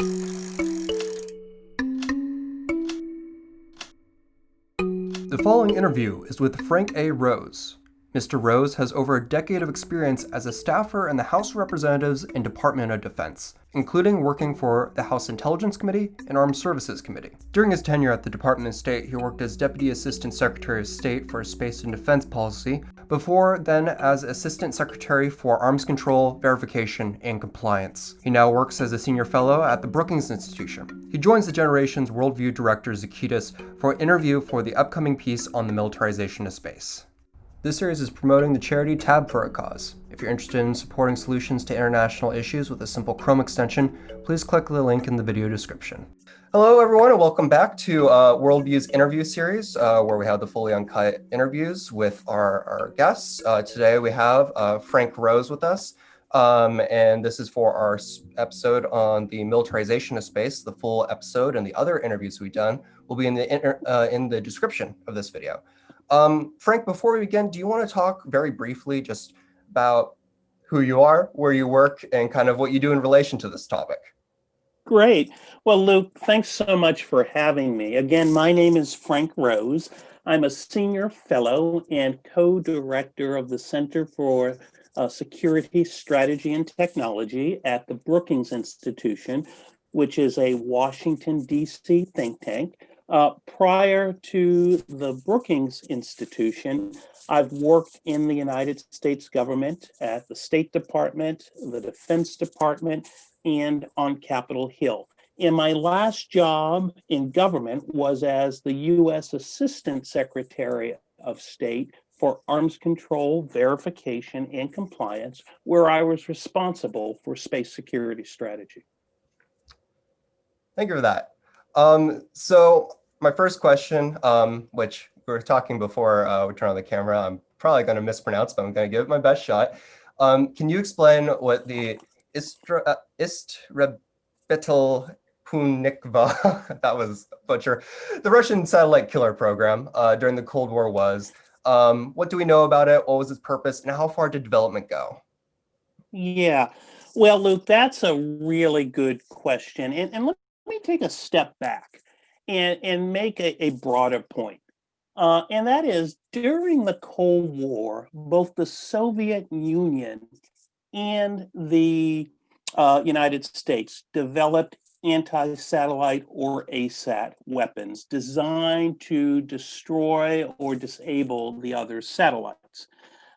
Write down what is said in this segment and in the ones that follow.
The following interview is with Frank A. Rose. Mr. Rose has over a decade of experience as a staffer in the House of Representatives and Department of Defense, including working for the House Intelligence Committee and Armed Services Committee. During his tenure at the Department of State, he worked as Deputy Assistant Secretary of State for Space and Defense Policy, before then as Assistant Secretary for Arms Control, Verification, and Compliance. He now works as a Senior Fellow at the Brookings Institution. He joins the Generations Worldview Director Zakitas for an interview for the upcoming piece on the militarization of space. This series is promoting the charity Tab for a Cause. If you're interested in supporting solutions to international issues with a simple Chrome extension, please click the link in the video description. Hello, everyone, and welcome back to Worldview's interview series, where we have the fully uncut interviews with our guests. Today we have Frank Rose with us, and this is for our episode on the militarization of space. The full episode and the other interviews we've done will be in the description of this video. Frank, before we begin, do you want to talk very briefly just about who you are, where you work, and kind of what you do in relation to this topic? Great. Well, Luke, thanks so much for having me. Again, my name is Frank Rose. I'm a senior fellow and co-director of the Center for Security, Strategy, and Technology at the Brookings Institution, which is a Washington, D.C. think tank. Prior to the Brookings Institution, I've worked in the United States government at the State Department, the Defense Department, and on Capitol Hill. And my last job in government was as the U.S. Assistant Secretary of State for Arms Control, Verification, and Compliance, where I was responsible for space security strategy. Thank you for that. So my first question, which we were talking before we turned on the camera, I'm probably going to mispronounce, but I'm going to give it my best shot. Can you explain what the Istrebetel Punikva, that was butcher, the Russian satellite killer program during the Cold War was? What do we know about it? What was its purpose? And how far did development go? Yeah, well, Luke, that's a really good question. And let me take a step back and make a broader point. And that is, during the Cold War, both the Soviet Union and the United States developed anti-satellite or ASAT weapons designed to destroy or disable the other satellites.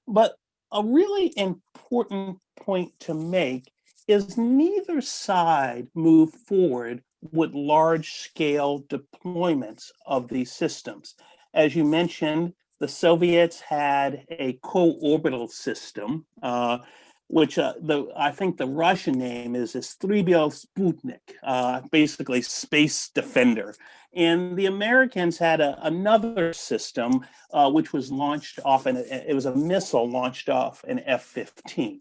But a really important point to make is neither side moved forward with large-scale deployments of these systems. As you mentioned, the Soviets had a co-orbital system, which I think the Russian name is Istrebetel Sputnik, basically Space Defender. And the Americans had another system, which was launched off, it was a missile launched off an F-15.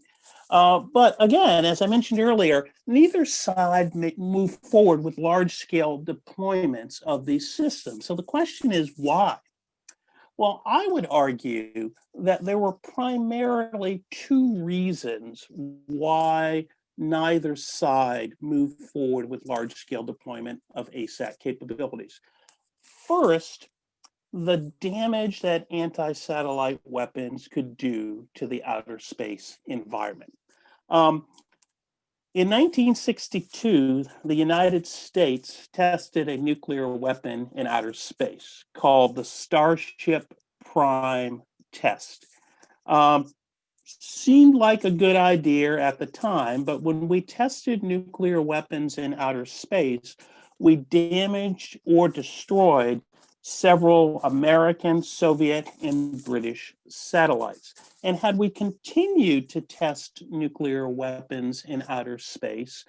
But again, as I mentioned earlier, neither side moved forward with large-scale deployments of these systems. So the question is, why? Well, I would argue that there were primarily two reasons why neither side moved forward with large-scale deployment of ASAT capabilities. First, the damage that anti-satellite weapons could do to the outer space environment. In 1962, the United States tested a nuclear weapon in outer space called the Starship Prime test. Seemed like a good idea at the time, but when we tested nuclear weapons in outer space, we damaged or destroyed several American, Soviet, and British satellites. And had we continued to test nuclear weapons in outer space,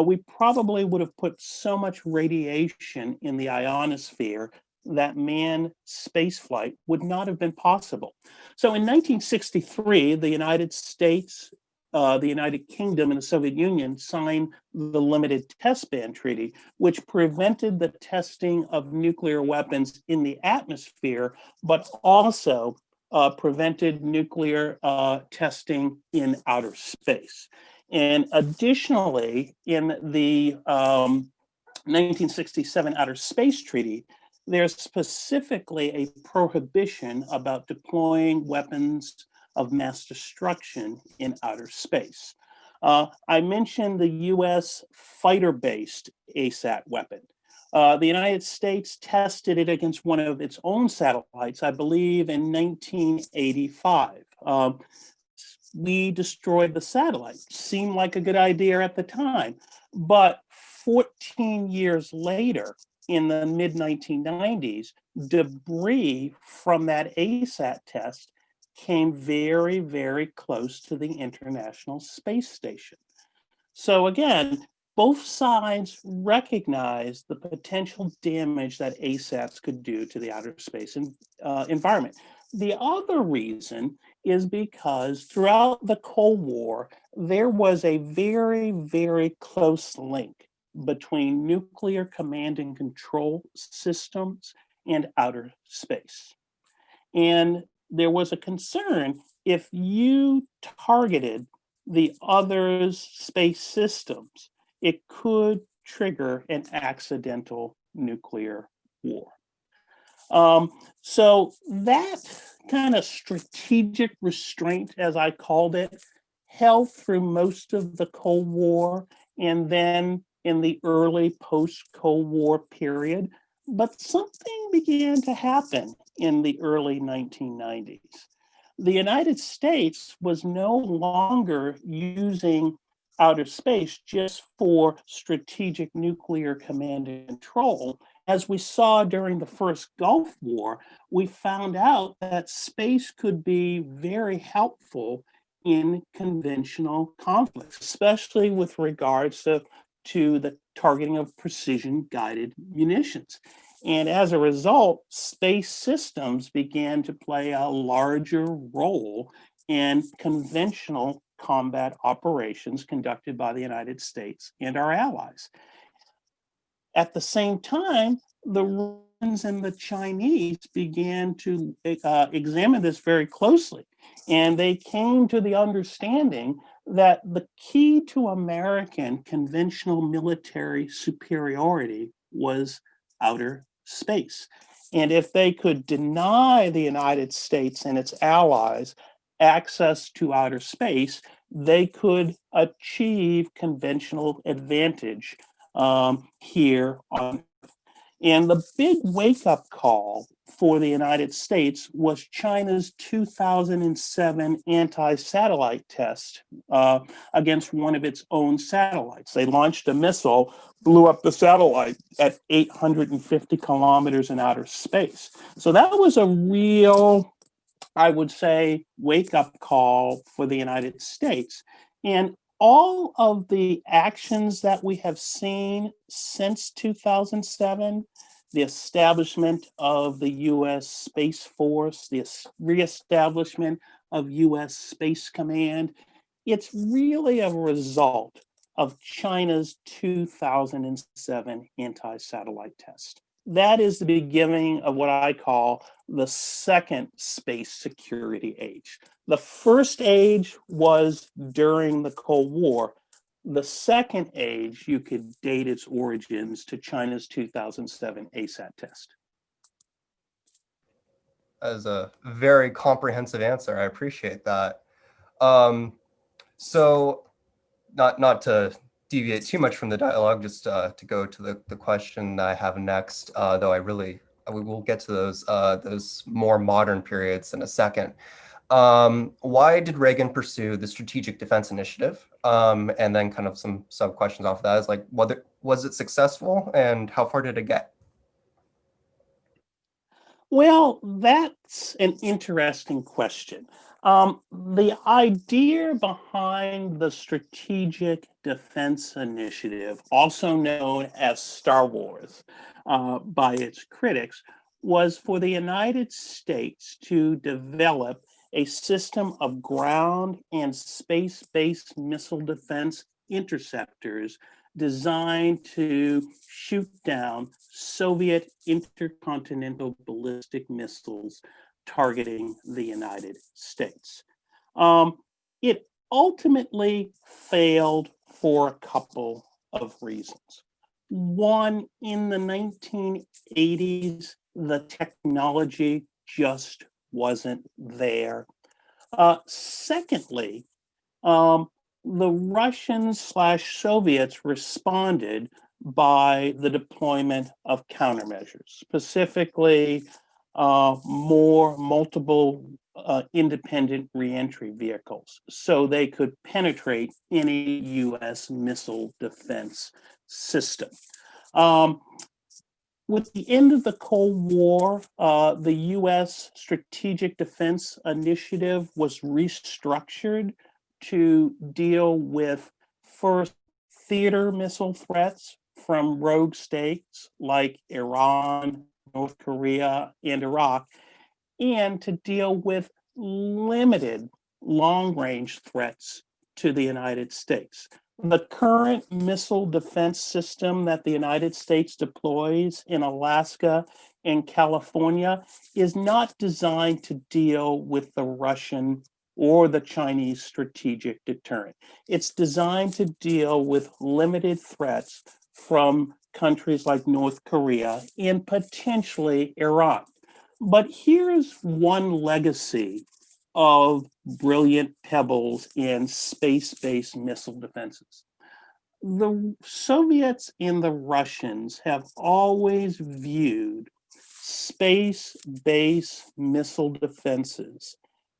we probably would have put so much radiation in the ionosphere that manned spaceflight would not have been possible. So in 1963, the United States, the United Kingdom, and the Soviet Union signed the Limited Test Ban Treaty, which prevented the testing of nuclear weapons in the atmosphere, but also prevented nuclear testing in outer space. And additionally, in the 1967 Outer Space Treaty, there's specifically a prohibition about deploying weapons of mass destruction in outer space. I mentioned the US fighter-based ASAT weapon. The United States tested it against one of its own satellites, I believe, in 1985. We destroyed the satellite. Seemed like a good idea at the time. But 14 years later, in the mid 1990s, debris from that ASAT test came very, very close to the International Space Station. So again, both sides recognize the potential damage that ASATs could do to the outer space environment. The other reason is because throughout the Cold War, there was a very, very close link between nuclear command and control systems and outer space. And there was a concern if you targeted the other's space systems, it could trigger an accidental nuclear war. So that kind of strategic restraint, as I called it, held through most of the Cold War and then in the early post-Cold War period. But something began to happen in the early 1990s. The United States was no longer using outer space just for strategic nuclear command and control. As we saw during the first Gulf War, we found out that space could be very helpful in conventional conflicts, especially with regards to the targeting of precision guided munitions. And as a result, space systems began to play a larger role in conventional combat operations conducted by the United States and our allies. At the same time, the Russians and the Chinese began to examine this very closely. And they came to the understanding that the key to American conventional military superiority was outer space. And if they could deny the United States and its allies access to outer space, they could achieve conventional advantage here on. And the big wake up call for the United States was China's 2007 anti satellite test against one of its own satellites. They launched a missile, blew up the satellite at 850 kilometers in outer space. So that was a real, I would say, wake up call for the United States. And all of the actions that we have seen since 2007, the establishment of the US Space Force, the reestablishment of US Space Command, it's really a result of China's 2007 anti satellite test. That is the beginning of what I call the second space security age. The first age was during the Cold War. The second age, you could date its origins to China's 2007 ASAT test. As a very comprehensive answer. I appreciate that. Um, so, not to deviate too much from the dialogue, just to go to the question that I have next, though we will get to those more modern periods in a second. Why did Reagan pursue the Strategic Defense Initiative? And then kind of some sub questions off of that is like, was it successful and how far did it get? Well, that's an interesting question. The idea behind the Strategic Defense Initiative, also known as Star Wars by its critics, was for the United States to develop a system of ground and space-based missile defense interceptors designed to shoot down Soviet intercontinental ballistic missiles targeting the United States. It ultimately failed for a couple of reasons. One, in the 1980s, the technology just wasn't there. Secondly, um, the Russians slash Soviets responded by the deployment of countermeasures, specifically more multiple independent reentry vehicles, so they could penetrate any U.S. missile defense system. Um, with the end of the Cold War, the U.S. Strategic Defense Initiative was restructured to deal with first theater missile threats from rogue states like Iran, North Korea, and Iraq, and to deal with limited long range threats to the United States. The current missile defense system that the United States deploys in Alaska and California is not designed to deal with the Russian or the Chinese strategic deterrent. It's designed to deal with limited threats from countries like North Korea and potentially Iran. But here's one legacy of brilliant pebbles in space-based missile defenses. The Soviets and the Russians have always viewed space-based missile defenses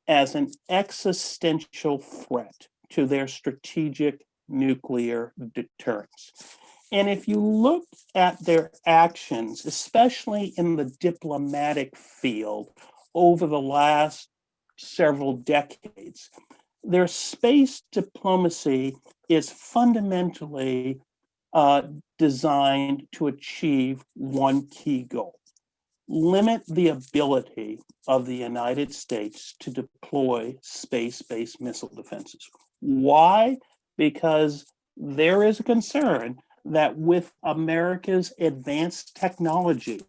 as an existential threat to their strategic nuclear deterrence. And if you look at their actions, especially in the diplomatic field over the last several decades, their space diplomacy is fundamentally designed to achieve one key goal: limit the ability of the United States to deploy space-based missile defenses. Why? Because there is a concern that with America's advanced technology,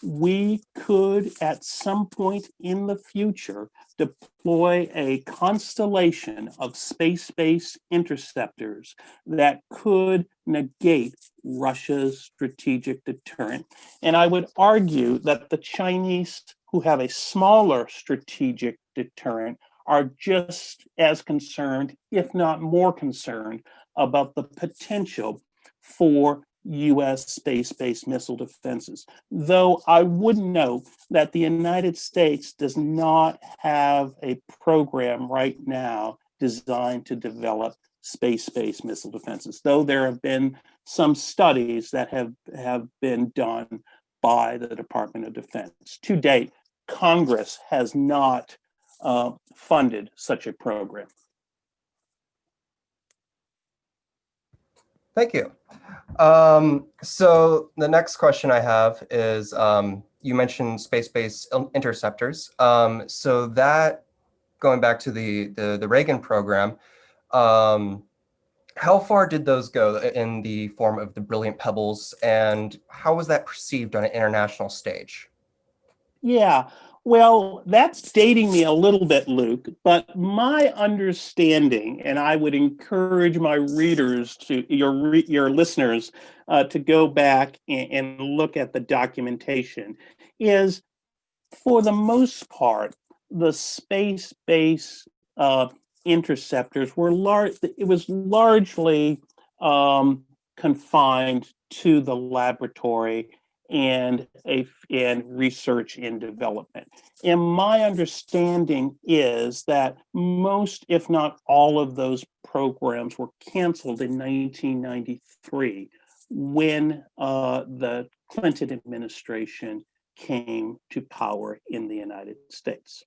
we could at some point in the future deploy a constellation of space-based interceptors that could negate Russia's strategic deterrent. And I would argue that the Chinese, who have a smaller strategic deterrent, are just as concerned, if not more concerned, about the potential for US space-based missile defenses. Though I would note that the United States does not have a program right now designed to develop space-based missile defenses, though there have been some studies that have been done by the Department of Defense. To date, Congress has not funded such a program. Thank you. So the next question I have is, you mentioned space-based interceptors. So that, going back to the Reagan program, how far did those go in the form of the brilliant pebbles, and how was that perceived on an international stage? Yeah, well, that's dating me a little bit, Luke, but my understanding, and I would encourage my readers to your listeners to go back and look at the documentation, is for the most part, the space-based interceptors were large. It was largely confined to the laboratory and research and development. And my understanding is that most, if not all, of those programs were canceled in 1993 when the Clinton administration came to power in the United States.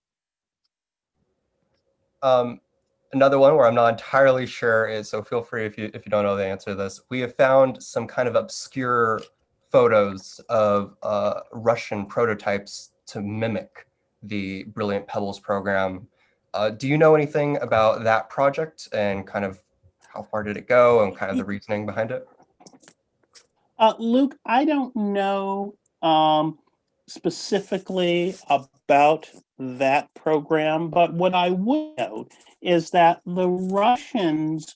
Another one where I'm not entirely sure is, so feel free if you don't know the answer to this. We have found some kind of obscure photos of Russian prototypes to mimic the Brilliant Pebbles program. Do you know anything about that project and kind of how far did it go and kind of the reasoning behind it? Luke, I don't know specifically about that program, but what I would note is that the Russians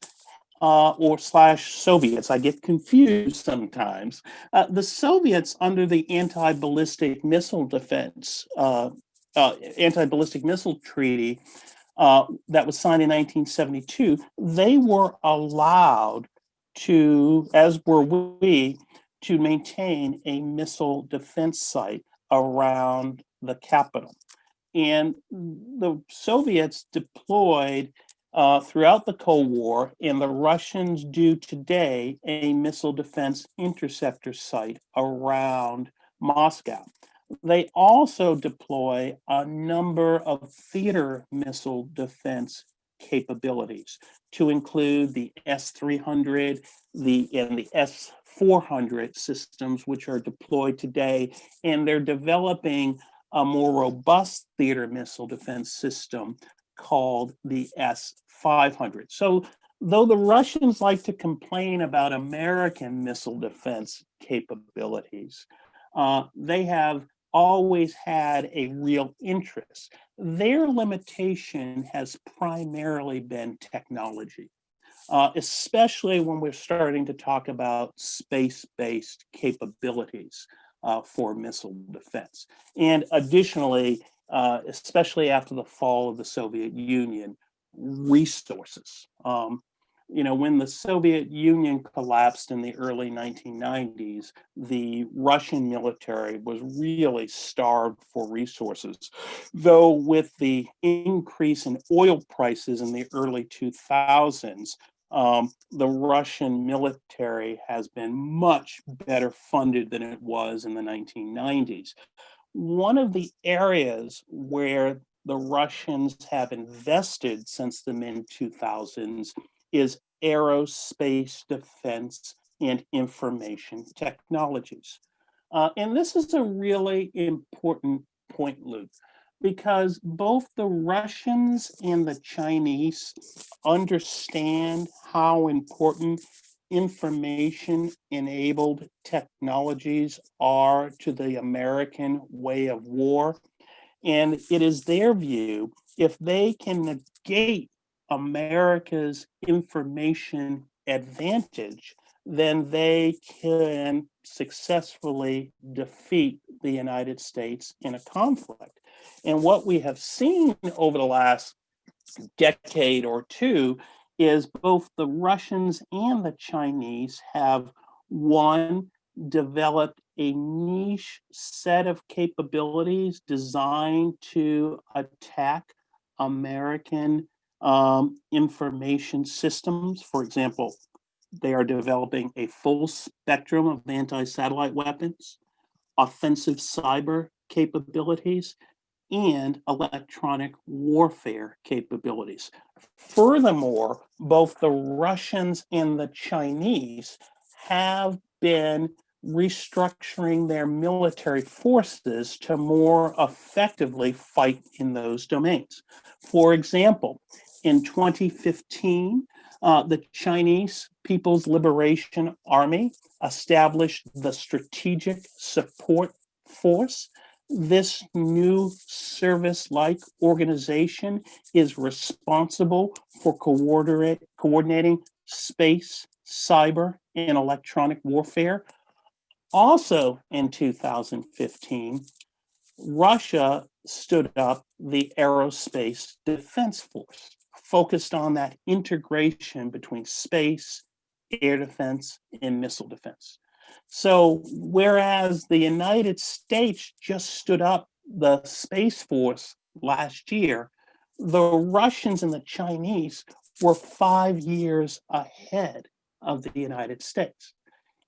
or slash Soviets, I get confused sometimes. The Soviets, under the anti-ballistic missile defense, anti-ballistic missile treaty that was signed in 1972, they were allowed to, as were we, to maintain a missile defense site around the capital. And the Soviets deployed throughout the Cold War, and the Russians do today a missile defense interceptor site around Moscow. They also deploy a number of theater missile defense capabilities, to include the S-300 and the S-400 systems, which are deployed today, and they're developing a more robust theater missile defense system called the S-500. So though the Russians like to complain about American missile defense capabilities, they have always had a real interest. Their limitation has primarily been technology, especially when we're starting to talk about space-based capabilities for missile defense. And additionally, especially after the fall of the Soviet Union, resources. When the Soviet Union collapsed in the early 1990s, the Russian military was really starved for resources. Though with the increase in oil prices in the early 2000s, the Russian military has been much better funded than it was in the 1990s. One of the areas where the Russians have invested since the mid-2000s is aerospace defense and information technologies. And this is a really important point, Luke, because both the Russians and the Chinese understand how important information-enabled technologies are to the American way of war. And it is their view, if they can negate America's information advantage, then they can successfully defeat the United States in a conflict. And what we have seen over the last decade or two is both the Russians and the Chinese have, one, developed a niche set of capabilities designed to attack American information systems. For example, they are developing a full spectrum of anti-satellite weapons, offensive cyber capabilities, and electronic warfare capabilities. Furthermore, both the Russians and the Chinese have been restructuring their military forces to more effectively fight in those domains. For example, in 2015, the Chinese People's Liberation Army established the Strategic Support Force. This new service-like organization is responsible for coordinating space, cyber, and electronic warfare. Also in 2015, Russia stood up the Aerospace Defense Force, focused on that integration between space, air defense, and missile defense. So whereas the United States just stood up the Space Force last year, the Russians and the Chinese were 5 years ahead of the United States.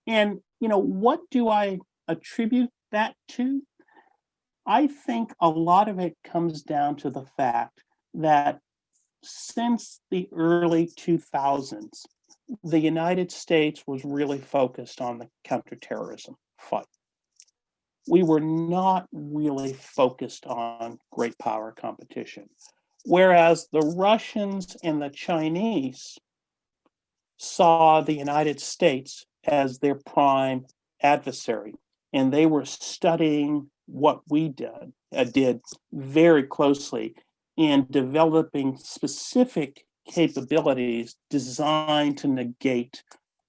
And, what do I attribute that to? I think a lot of it comes down to the fact that since the early 2000s, the United States was really focused on the counterterrorism fight. We were not really focused on great power competition. Whereas the Russians and the Chinese saw the United States as their prime adversary, and they were studying what we did very closely in developing specific capabilities designed to negate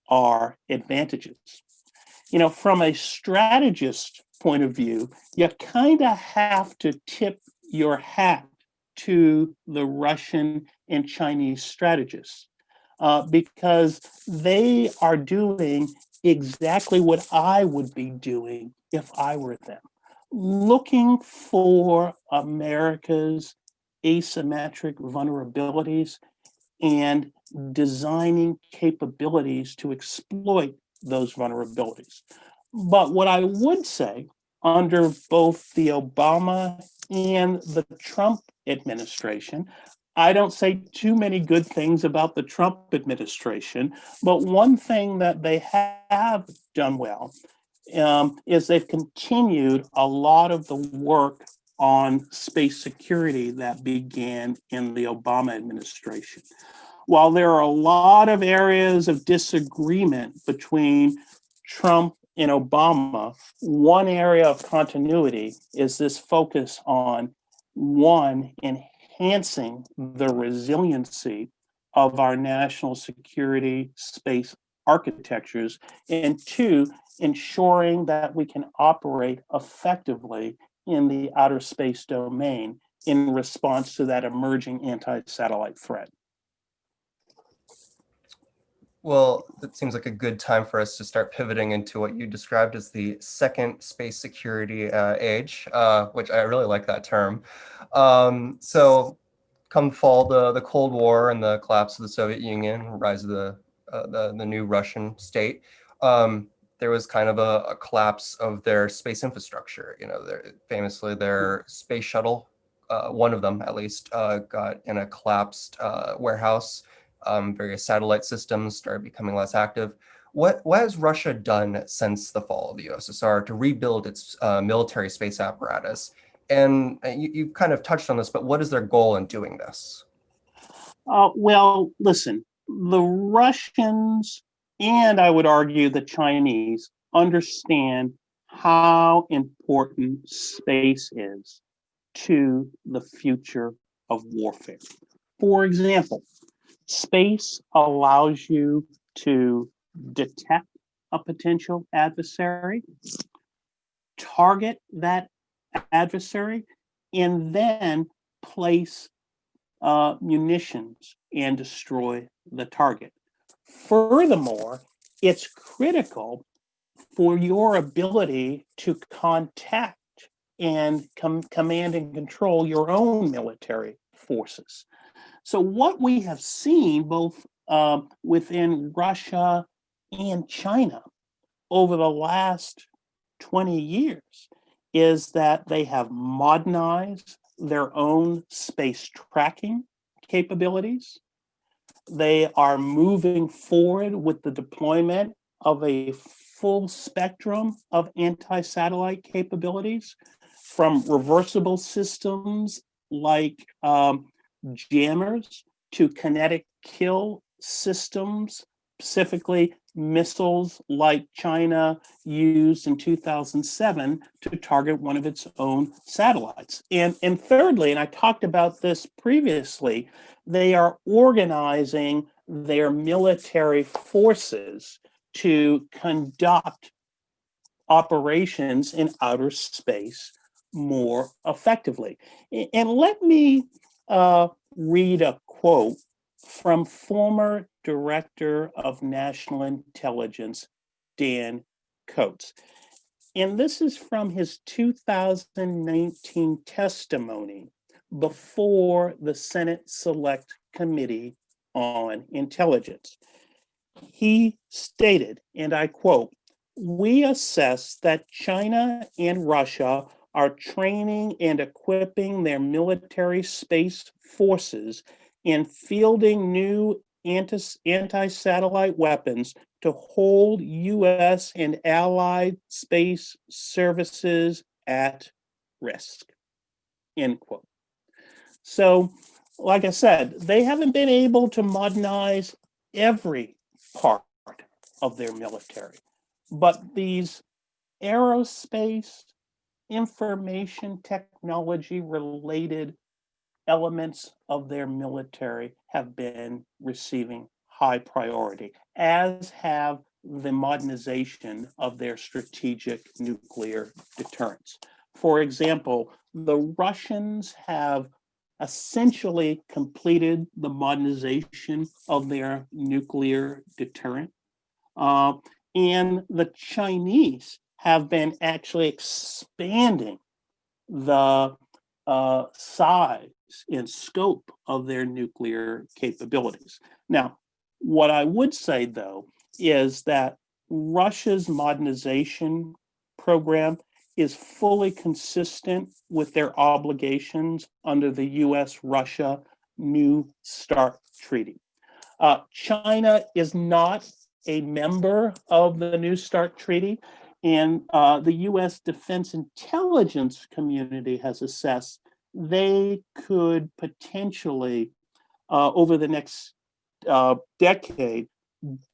our advantages. From a strategist point of view, you kind of have to tip your hat to the Russian and Chinese strategists because they are doing exactly what I would be doing if I were them, looking for America's asymmetric vulnerabilities and designing capabilities to exploit those vulnerabilities. But what I would say, under both the Obama and the Trump administration, I don't say too many good things about the Trump administration, but one thing that they have done well is they've continued a lot of the work on space security that began in the Obama administration. While there are a lot of areas of disagreement between Trump and Obama, one area of continuity is this focus on, one, enhancing the resiliency of our national security space architectures, and two, ensuring that we can operate effectively in the outer space domain in response to that emerging anti-satellite threat. Well, it seems like a good time for us to start pivoting into what you described as the second space security age, which I really like that term. So come fall, the Cold War and the collapse of the Soviet Union, rise of the new Russian state, there was kind of a collapse of their space infrastructure. Famously, their space shuttle, one of them at least, got in a collapsed warehouse. Various satellite systems started becoming less active. What has Russia done since the fall of the USSR to rebuild its military space apparatus? And you've kind of touched on this, but what is their goal in doing this? Well, listen, the Russians and I would argue the Chinese understand how important space is to the future of warfare. For example, space allows you to detect a potential adversary, target that adversary, and then place munitions and destroy the target. Furthermore, it's critical for your ability to contact and command and control your own military forces. So, what we have seen both within Russia and China over the last 20 years is that they have modernized their own space tracking capabilities. They are moving forward with the deployment of a full spectrum of anti-satellite capabilities, from reversible systems like jammers to kinetic kill systems, specifically missiles like China used in 2007 to target one of its own satellites. And thirdly, and I talked about this previously, they are organizing their military forces to conduct operations in outer space more effectively. And let me read a quote from former Director of National Intelligence, Dan Coates. And this is from his 2019 testimony before the Senate Select Committee on Intelligence. He stated, and I quote, "We assess that China and Russia are training and equipping their military space forces and fielding new anti-satellite weapons to hold U.S. and allied space services at risk." End quote. So, like I said, they haven't been able to modernize every part of their military, but these aerospace information technology related elements of their military have been receiving high priority, as have the modernization of their strategic nuclear deterrence. For example, the Russians have essentially completed the modernization of their nuclear deterrent. Uh, and the Chinese have been actually expanding the size and scope of their nuclear capabilities. Now, what I would say, though, is that Russia's modernization program is fully consistent with their obligations under the US Russia New START Treaty. China is not a member of the New START Treaty, and the US defense intelligence community has assessed they could potentially, over the next decade,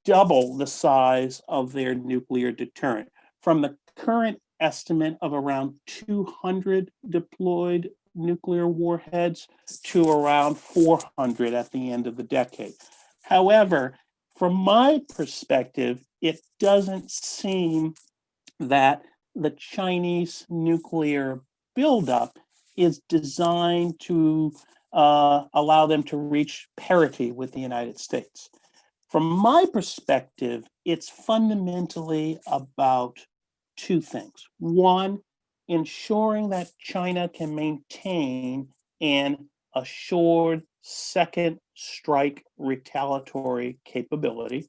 double the size of their nuclear deterrent from the current estimate of around 200 deployed nuclear warheads to around 400 at the end of the decade. However, from my perspective, it doesn't seem that the Chinese nuclear buildup is designed to allow them to reach parity with the United States. From my perspective, it's fundamentally about two things. One, ensuring that China can maintain an assured second strike retaliatory capability.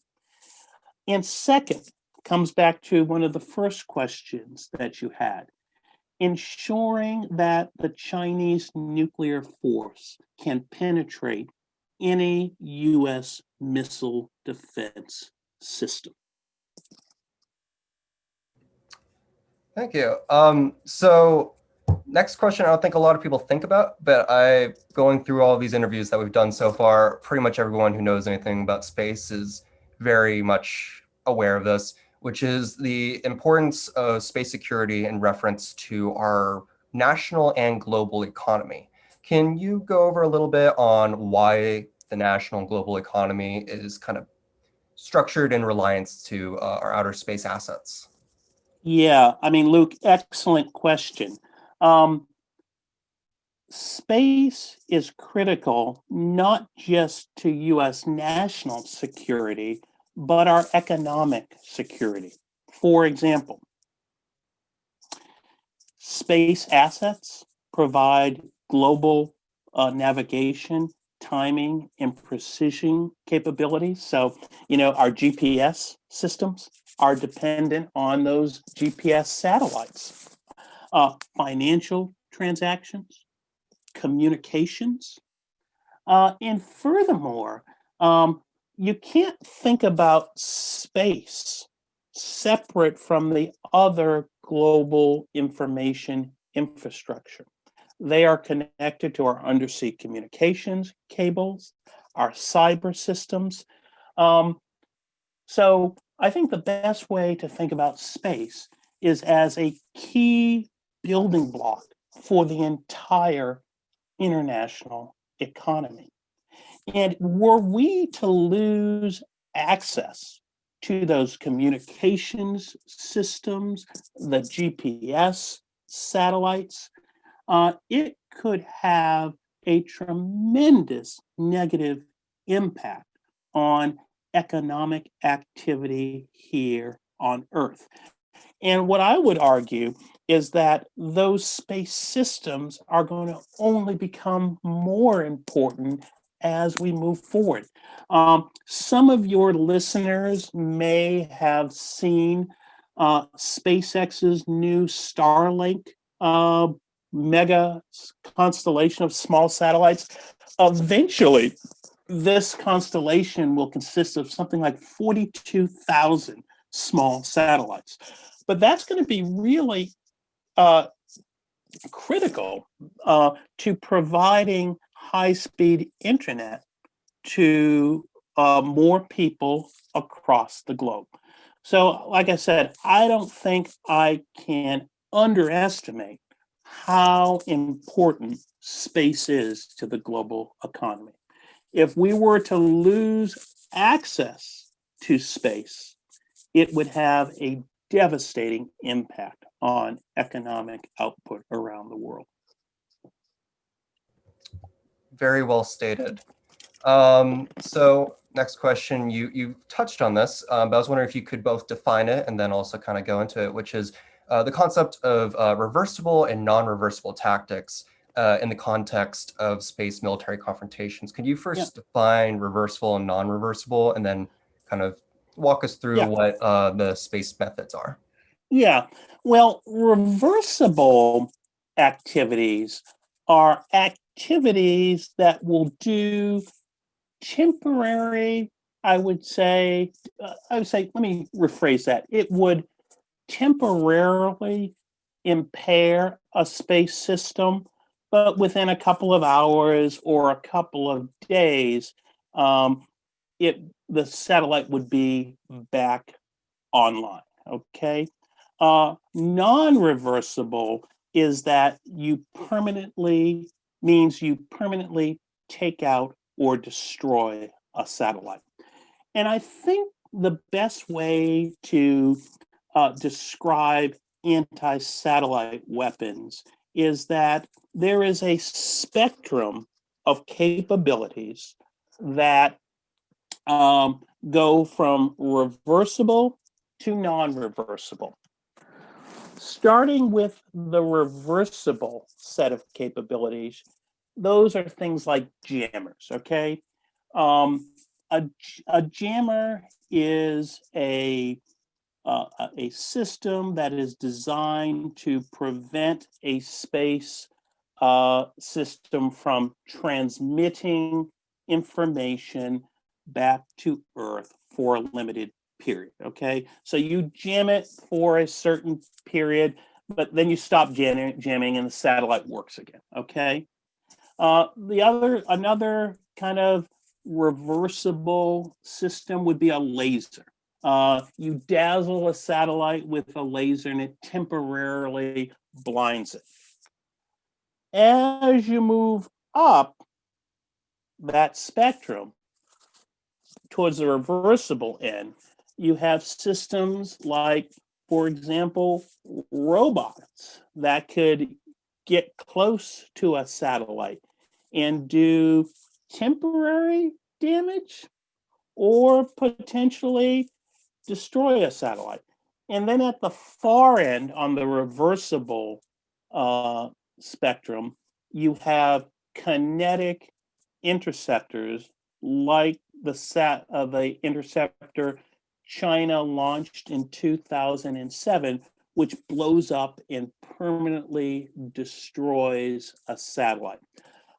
And second, comes back to one of the first questions that you had, ensuring that the Chinese nuclear force can penetrate any US missile defense system. Thank you. So next question, I don't think a lot of people think about, but going through all of these interviews that we've done so far, pretty much everyone who knows anything about space is very much aware of this, which is the importance of space security in reference to our national and global economy. Can you go over a little bit on why the national and global economy is kind of structured in reliance to our outer space assets? Yeah, I mean, Luke, excellent question. Space is critical not just to US national security, but our economic security. For example, space assets provide global navigation, timing, and precision capabilities. So, our GPS systems are dependent on those GPS satellites. Financial transactions, communications, and furthermore, you can't think about space separate from the other global information infrastructure. They are connected to our undersea communications cables, our cyber systems. So I think the best way to think about space is as a key building block for the entire international economy. And were we to lose access to those communications systems, the GPS satellites, it could have a tremendous negative impact on economic activity here on Earth. And what I would argue is that those space systems are going to only become more important as we move forward. Some of your listeners may have seen SpaceX's new Starlink mega constellation of small satellites. Eventually, this constellation will consist of something like 42,000 small satellites. But that's going to be really critical to providing high-speed internet to more people across the globe. So, like I said, I don't think I can underestimate how important space is to the global economy. If we were to lose access to space, it would have a devastating impact on economic output around the world. Very well stated. So next question, you touched on this, but I was wondering if you could both define it and then also kind of go into it, which is the concept of reversible and non-reversible tactics in the context of space military confrontations. Could you Yeah. first define reversible and non-reversible, and then kind of walk us through Yeah. what the space methods are? Yeah. Well, reversible activities are activities that will do temporary, let me rephrase that. It would temporarily impair a space system, but within a couple of hours or a couple of days, um, the satellite would be back online. Okay. Non-reversible is that means you permanently take out or destroy a satellite. And I think the best way to describe anti-satellite weapons is that there is a spectrum of capabilities that go from reversible to non-reversible. Starting with the reversible set of capabilities, those are things like jammers, okay? Um, a jammer is a system that is designed to prevent a space system from transmitting information back to Earth for a limited period. Okay, so you jam it for a certain period, but then you stop jamming and the satellite works again. Okay, another kind of reversible system would be a laser. You dazzle a satellite with a laser and it temporarily blinds it. As you move up that spectrum towards the reversible end, you have systems like, for example, robots that could get close to a satellite and do temporary damage or potentially destroy a satellite. And then at the far end on the reversible spectrum, you have kinetic interceptors like the interceptor China launched in 2007, which blows up and permanently destroys a satellite.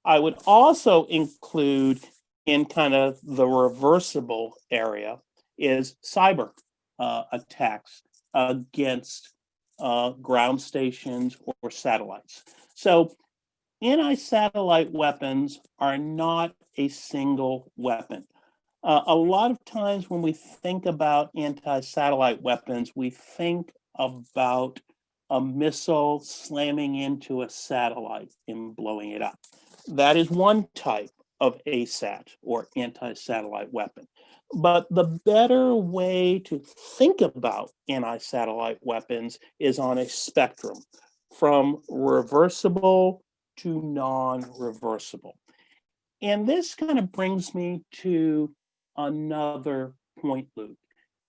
I would also include in kind of the reversible area is cyber attacks against ground stations or satellites. So anti-satellite weapons are not a single weapon. A lot of times when we think about anti-satellite weapons, we think about a missile slamming into a satellite and blowing it up. That is one type of ASAT or anti-satellite weapon. But the better way to think about anti-satellite weapons is on a spectrum from reversible to non-reversible. And this kind of brings me to another point, Luke,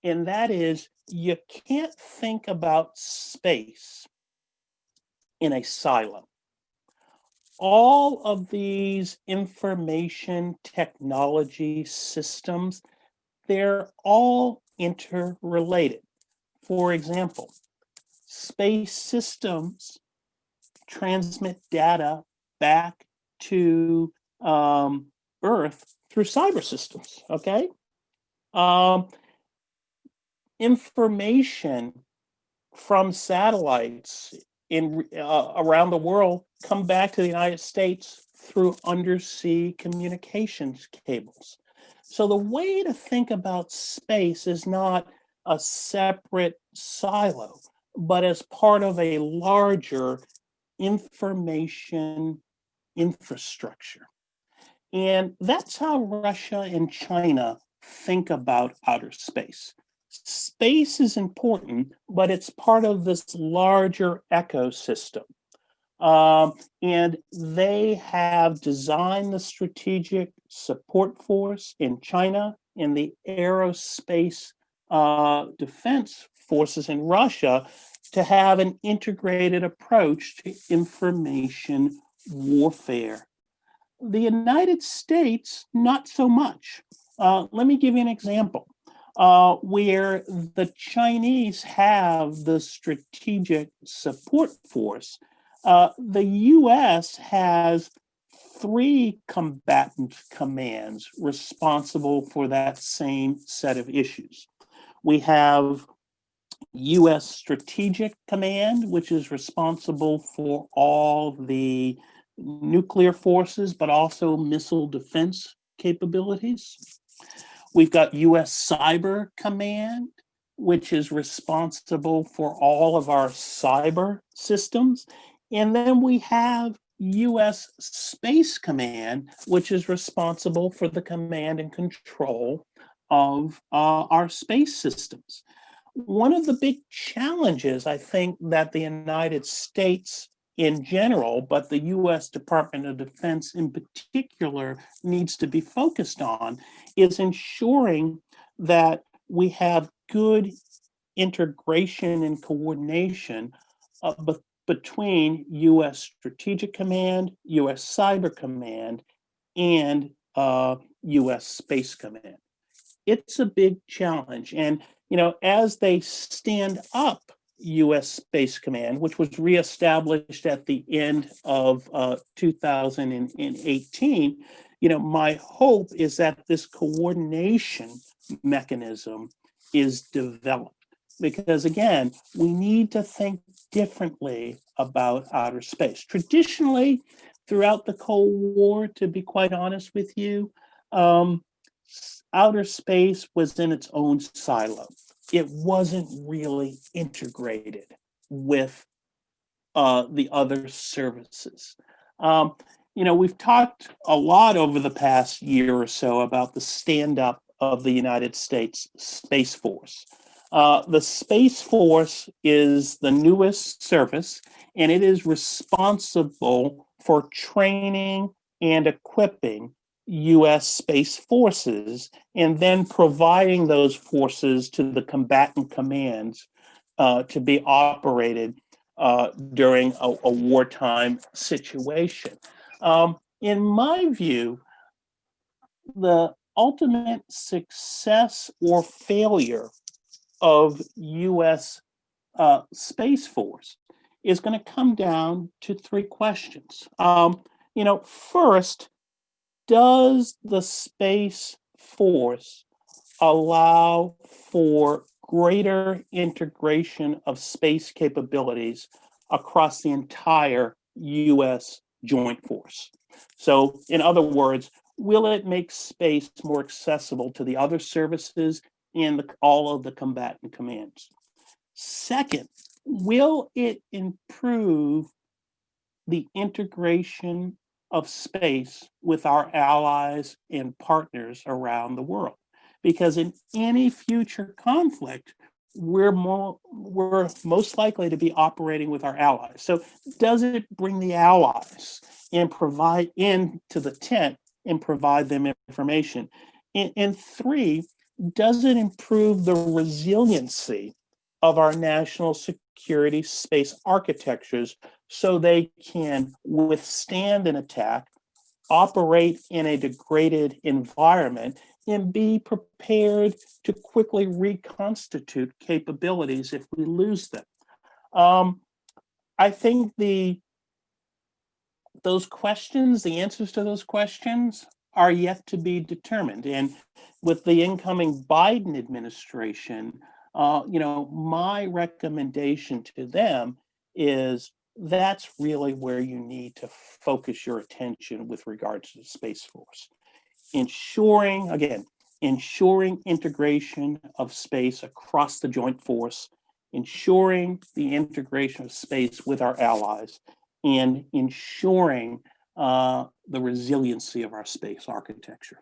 and that is you can't think about space in a silo. All of these information technology systems, they're all interrelated. For example, space systems transmit data back to Earth through cyber systems, okay? Information from satellites around the world come back to the United States through undersea communications cables. So the way to think about space is not a separate silo, but as part of a larger information infrastructure. And that's how Russia and China think about outer space. Space is important, but it's part of this larger ecosystem. And they have designed the strategic support force in China and the aerospace defense forces in Russia to have an integrated approach to information warfare. The United States, not so much. Let me give you an example. Where the Chinese have the strategic support force, the US has three combatant commands responsible for that same set of issues. We have US Strategic Command, which is responsible for all the nuclear forces, but also missile defense capabilities. We've got US Cyber Command, which is responsible for all of our cyber systems. And then we have US Space Command, which is responsible for the command and control of our space systems. One of the big challenges, I think, that the United States in general, but the US Department of Defense in particular, needs to be focused on is ensuring that we have good integration and coordination between US Strategic Command, US Cyber Command, and US Space Command. It's a big challenge. And, as they stand up US Space Command, which was reestablished at the end of 2018, my hope is that this coordination mechanism is developed. Because again, we need to think differently about outer space. Traditionally, throughout the Cold War, to be quite honest with you, outer space was in its own silo. It wasn't really integrated with the other services. We've talked a lot over the past year or so about the stand-up of the United States Space Force. The Space Force is the newest service, and it is responsible for training and equipping US Space Forces, and then providing those forces to the combatant commands to be operated during a wartime situation. In my view, the ultimate success or failure of US Space Force is going to come down to three questions. First, does the Space Force allow for greater integration of space capabilities across the entire US joint force? So, in other words, will it make space more accessible to the other services and all of the combatant commands? Second, will it improve the integration of space with our allies and partners around the world? Because in any future conflict, we're most likely to be operating with our allies. So does it bring the allies and provide into the tent and provide them information? And three, does it improve the resiliency of our national security space architectures so they can withstand an attack, operate in a degraded environment, and be prepared to quickly reconstitute capabilities if we lose them? I think those questions, the answers to those questions, are yet to be determined. And with the incoming Biden administration, my recommendation to them is that's really where you need to focus your attention with regards to the Space Force. Ensuring integration of space across the joint force ensuring the integration of space with our allies, and ensuring the resiliency of our space architecture.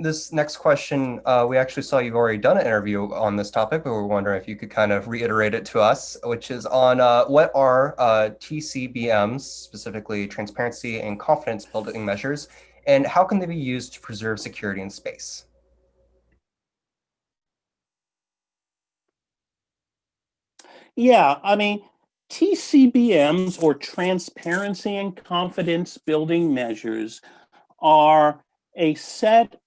This next question, we actually saw you've already done an interview on this topic, but we're wondering if you could kind of reiterate it to us, which is on what are TCBMs, specifically transparency and confidence building measures, and how can they be used to preserve security in space? Yeah, I mean, TCBMs, or transparency and confidence building measures, are a set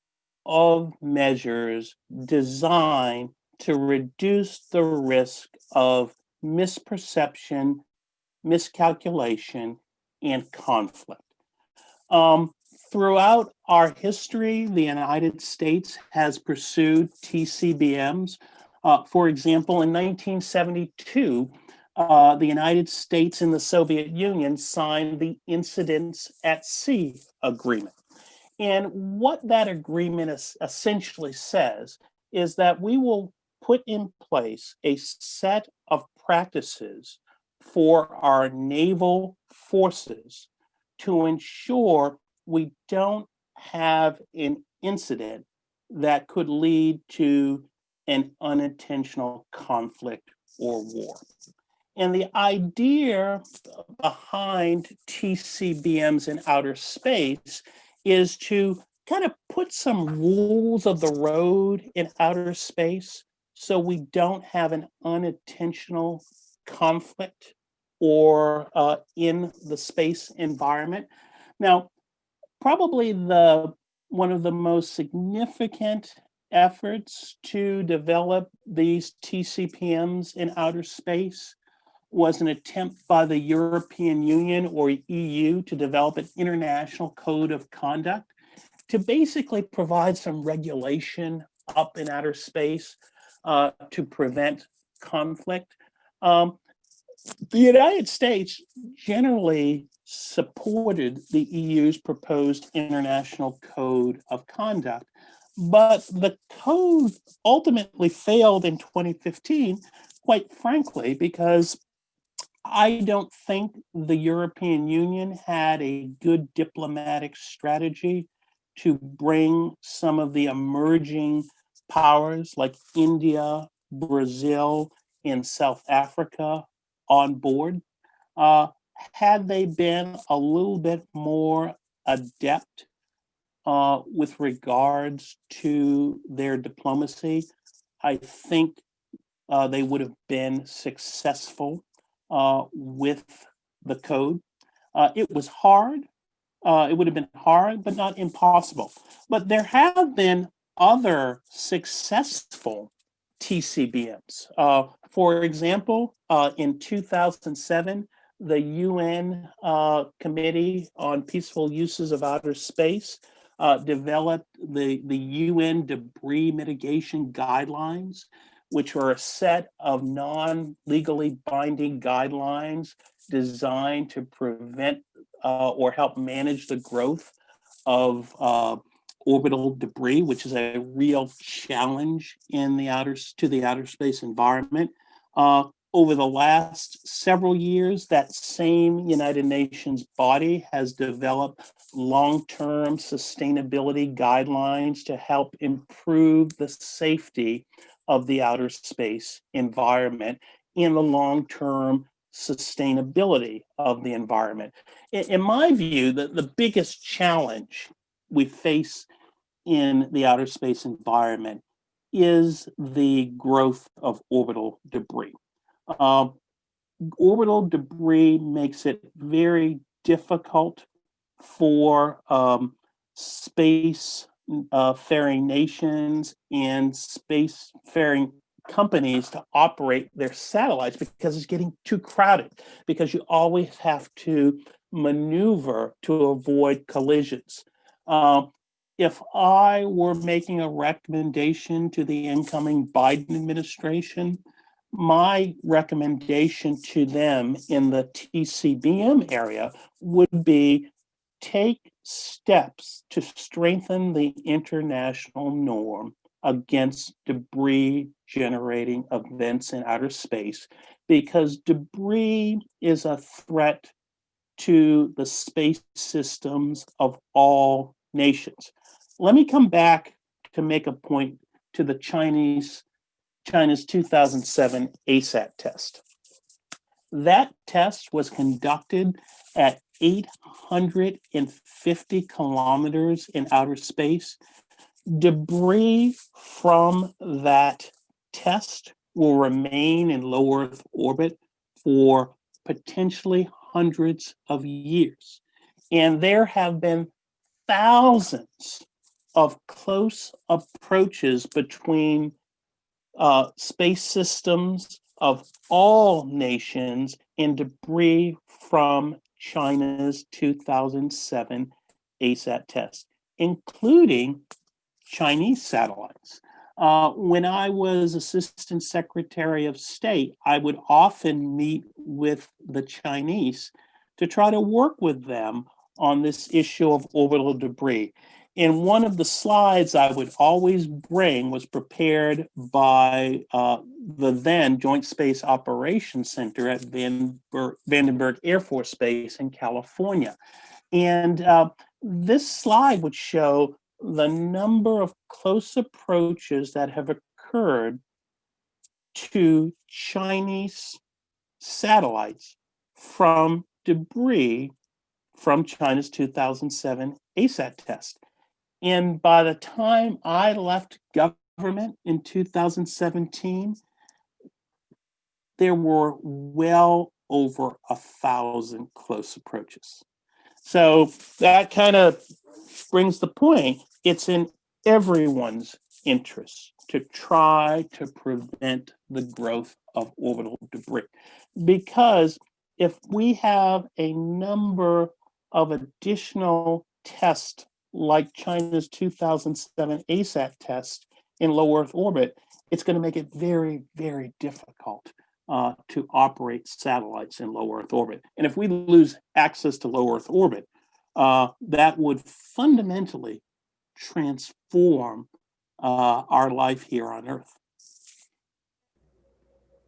of measures designed to reduce the risk of misperception, miscalculation, and conflict. Um, Throughout our history, the United States has pursued TCBMs. For example, in 1972, the United States and the Soviet Union signed the Incidents at Sea Agreement. And what that agreement essentially says is that we will put in place a set of practices for our naval forces to ensure we don't have an incident that could lead to an unintentional conflict or war. And the idea behind TCBMs in outer space is to kind of put some rules of the road in outer space so we don't have an unintentional conflict or in the space environment. Now, probably the one of the most significant efforts to develop these TCPMs in outer space was an attempt by the European Union, or EU, to develop an international code of conduct to basically provide some regulation up in outer space to prevent conflict. Um, the United States generally supported the EU's proposed international code of conduct, but the code ultimately failed in 2015, quite frankly, because I don't think the European Union had a good diplomatic strategy to bring some of the emerging powers like India, Brazil, and South Africa on board. Uh, had they been a little bit more adept with regards to their diplomacy, I think they would have been successful with the code. It was hard. It would have been hard, but not impossible. But there have been other successful TCBMs. For example, in 2007, the UN Committee on Peaceful Uses of Outer Space developed the UN Debris Mitigation Guidelines, which are a set of non-legally binding guidelines designed to prevent or help manage the growth of orbital debris, which is a real challenge in the outer space environment. Over the last several years, that same United Nations body has developed long-term sustainability guidelines to help improve the safety of the outer space environment in the long-term sustainability of the environment. In my view, the biggest challenge we face in the outer space environment is the growth of orbital debris. Uh, Orbital debris makes it very difficult for space faring nations and space faring companies to operate their satellites because it's getting too crowded, because you always have to maneuver to avoid collisions. If I were making a recommendation to the incoming Biden administration, my recommendation to them in the TCBM area would be take steps to strengthen the international norm against debris generating events in outer space because debris is a threat to the space systems of all nations. Let me come back to make a point to the China's 2007 ASAT test. That test was conducted at 850 kilometers in outer space. Debris from that test will remain in low Earth orbit for potentially hundreds of years. And there have been thousands of close approaches between space systems of all nations and debris from China's 2007 ASAT test, including Chinese satellites. When I was Assistant Secretary of State, I would often meet with the Chinese to try to work with them on this issue of orbital debris. And one of the slides I would always bring was prepared by the then Joint Space Operations Center at Vandenberg Air Force Base in California. And this slide would show the number of close approaches that have occurred to Chinese satellites from debris from China's 2007 ASAT test. And by the time I left government in 2017, there were well over 1,000 close approaches. So that kind of brings the point. It's in everyone's interest to try to prevent the growth of orbital debris. Because if we have a number of additional tests like China's 2007 ASAT test in low Earth orbit, it's going to make it very, very difficult to operate satellites in low Earth orbit. And if we lose access to low Earth orbit, that would fundamentally transform our life here on Earth.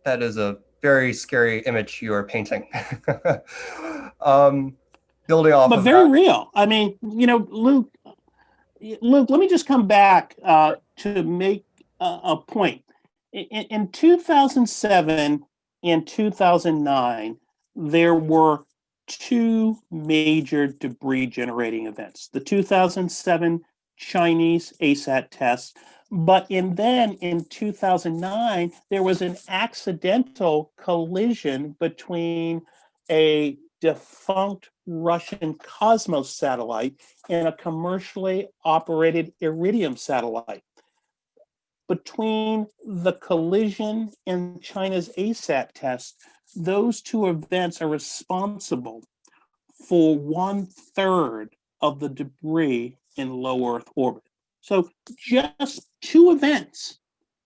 That is a very scary image you are painting. Building off but of very that. real. I mean, Luke, let me just come back to make a point. In 2007 and 2009, there were two major debris generating events. The 2007 Chinese ASAT test, but then in 2009, there was an accidental collision between a defunct Russian Cosmos satellite and a commercially operated Iridium satellite. Between the collision and China's ASAT test, those two events are responsible for 1/3 of the debris in low Earth orbit. So just two events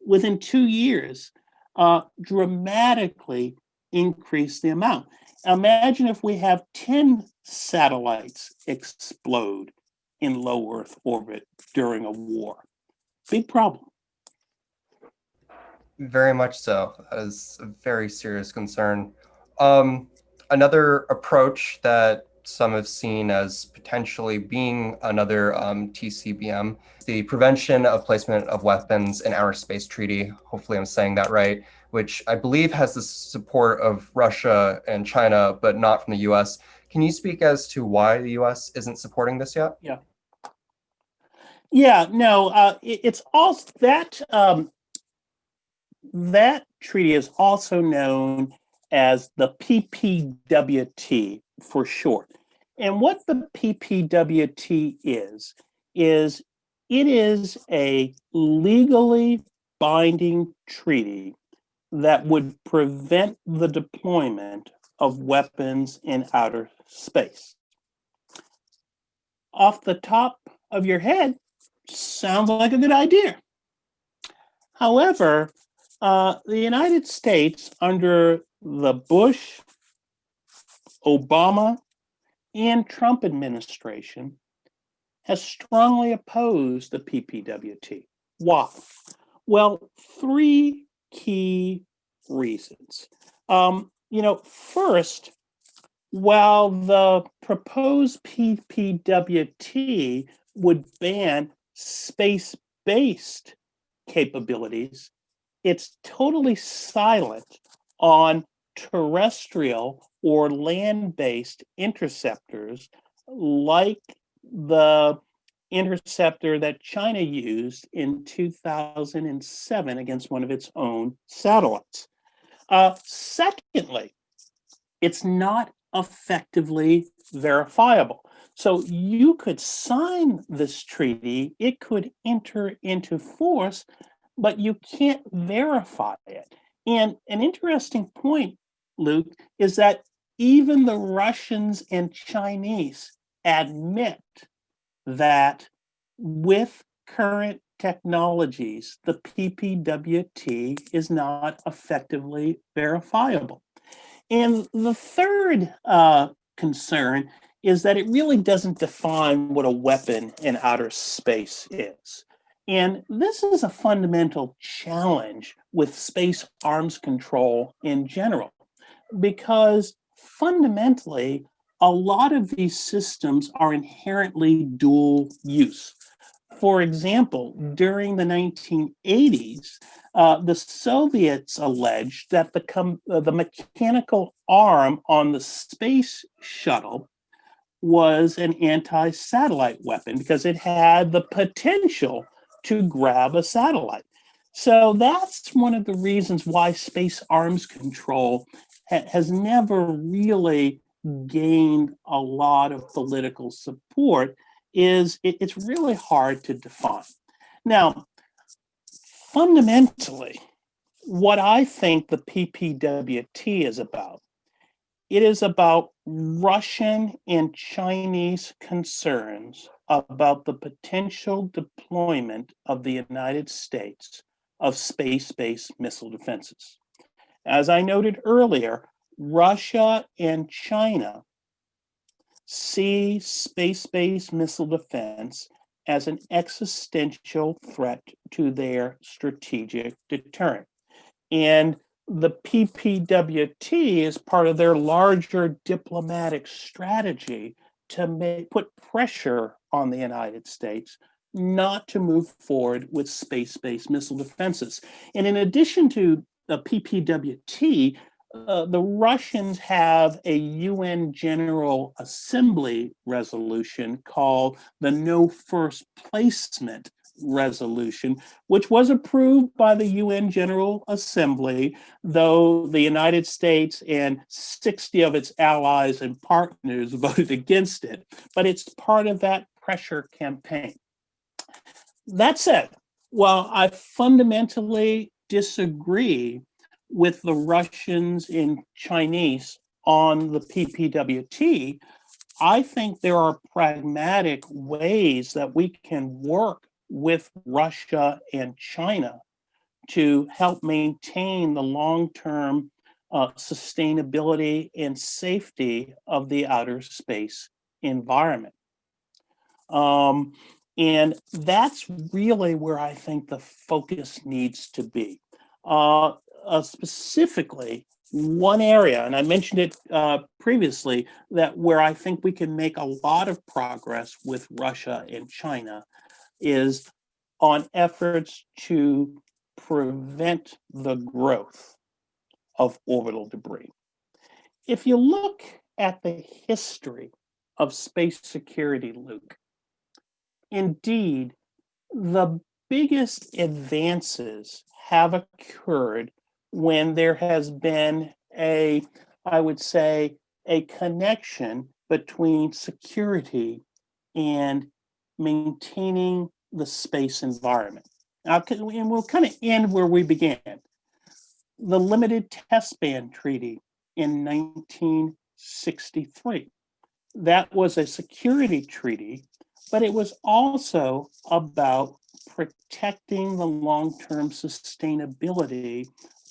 within 2 years dramatically increase the amount. Imagine if we have 10 satellites explode in low Earth orbit during a war. Big problem. Very much so. That is a very serious concern. Another approach that some have seen as potentially being another TCBM, the Prevention of Placement of Weapons in Outer Space Treaty. Hopefully I'm saying that right, which I believe has the support of Russia and China, but not from the US. Can you speak as to why the US isn't supporting this yet? Yeah, no, it's also that treaty is also known as the PPWT for short. And what the PPWT is it is a legally binding treaty that would prevent the deployment of weapons in outer space. Off the top of your head, sounds like a good idea. However, the United States, under the Bush, Obama, and Trump administration, has strongly opposed the PPWT. Why? Well, three key reasons. First, while the proposed PPWT would ban space based capabilities, it's totally silent on terrestrial or land based interceptors like the interceptor that China used in 2007 against one of its own satellites. Secondly, it's not effectively verifiable. So you could sign this treaty, it could enter into force, but you can't verify it. And an interesting point, Luke, is that even the Russians and Chinese admit that with current technologies, the PPWT is not effectively verifiable. And the third concern is that it really doesn't define what a weapon in outer space is. And this is a fundamental challenge with space arms control in general, because fundamentally, a lot of these systems are inherently dual use. For example, during the 1980s, the Soviets alleged that the mechanical arm on the space shuttle was an anti satellite weapon because it had the potential to grab a satellite. So that's one of the reasons why space arms control has never really gained a lot of political support. It's really hard to define. Now, fundamentally, what I think the PPWT is about, it is about Russian and Chinese concerns about the potential deployment of the United States of space-based missile defenses. As I noted earlier, Russia and China see space-based missile defense as an existential threat to their strategic deterrent. And the PPWT is part of their larger diplomatic strategy to put pressure on the United States not to move forward with space-based missile defenses. And in addition to the PPWT, the Russians have a UN General Assembly resolution called the No First Placement Resolution, which was approved by the UN General Assembly, though the United States and 60 of its allies and partners voted against it. But it's part of that pressure campaign. That said, while I fundamentally disagree with the Russians and Chinese on the PPWT, I think there are pragmatic ways that we can work with Russia and China to help maintain the long-term sustainability and safety of the outer space environment. And that's really where I think the focus needs to be. Specifically, one area, and I mentioned it previously, that where I think we can make a lot of progress with Russia and China is on efforts to prevent the growth of orbital debris. If you look at the history of space security, Luke, indeed, the biggest advances have occurred when there has been I would say, a connection between security and maintaining the space environment. Now, and we'll kind of end where we began. The Limited Test Ban Treaty in 1963. That was a security treaty, but it was also about protecting the long-term sustainability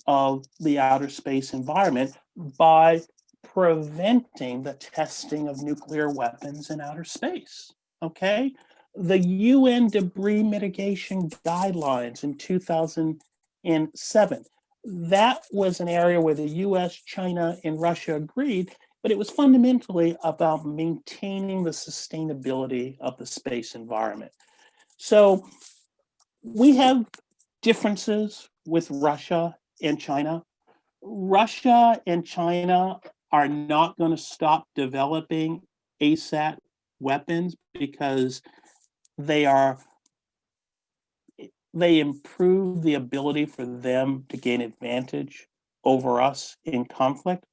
of the outer space environment by preventing the testing of nuclear weapons in outer space. Okay? the UN debris mitigation guidelines in 2007. That was an area where the US, China, and Russia agreed, but it was fundamentally about maintaining the sustainability of the space environment. So we have differences with Russia and China. Russia and China are not going to stop developing ASAT weapons because they are they improve the ability for them to gain advantage over us in conflict.